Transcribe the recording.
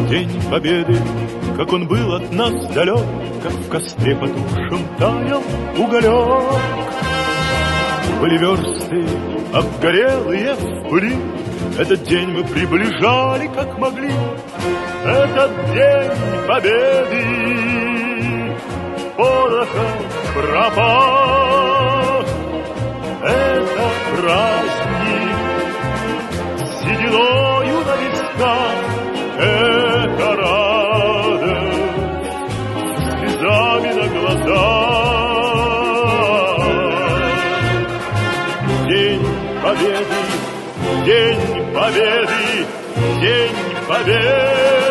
День Победы, как он был от нас далек, как в костре потухшем таял уголек. Были версты обгорелые в пыли, этот день мы приближали как могли. Этот день Победы порохом пропах. Это праздник сединою на висках, это радость со слезами на глазах. День Победы, День Победы, День Победы.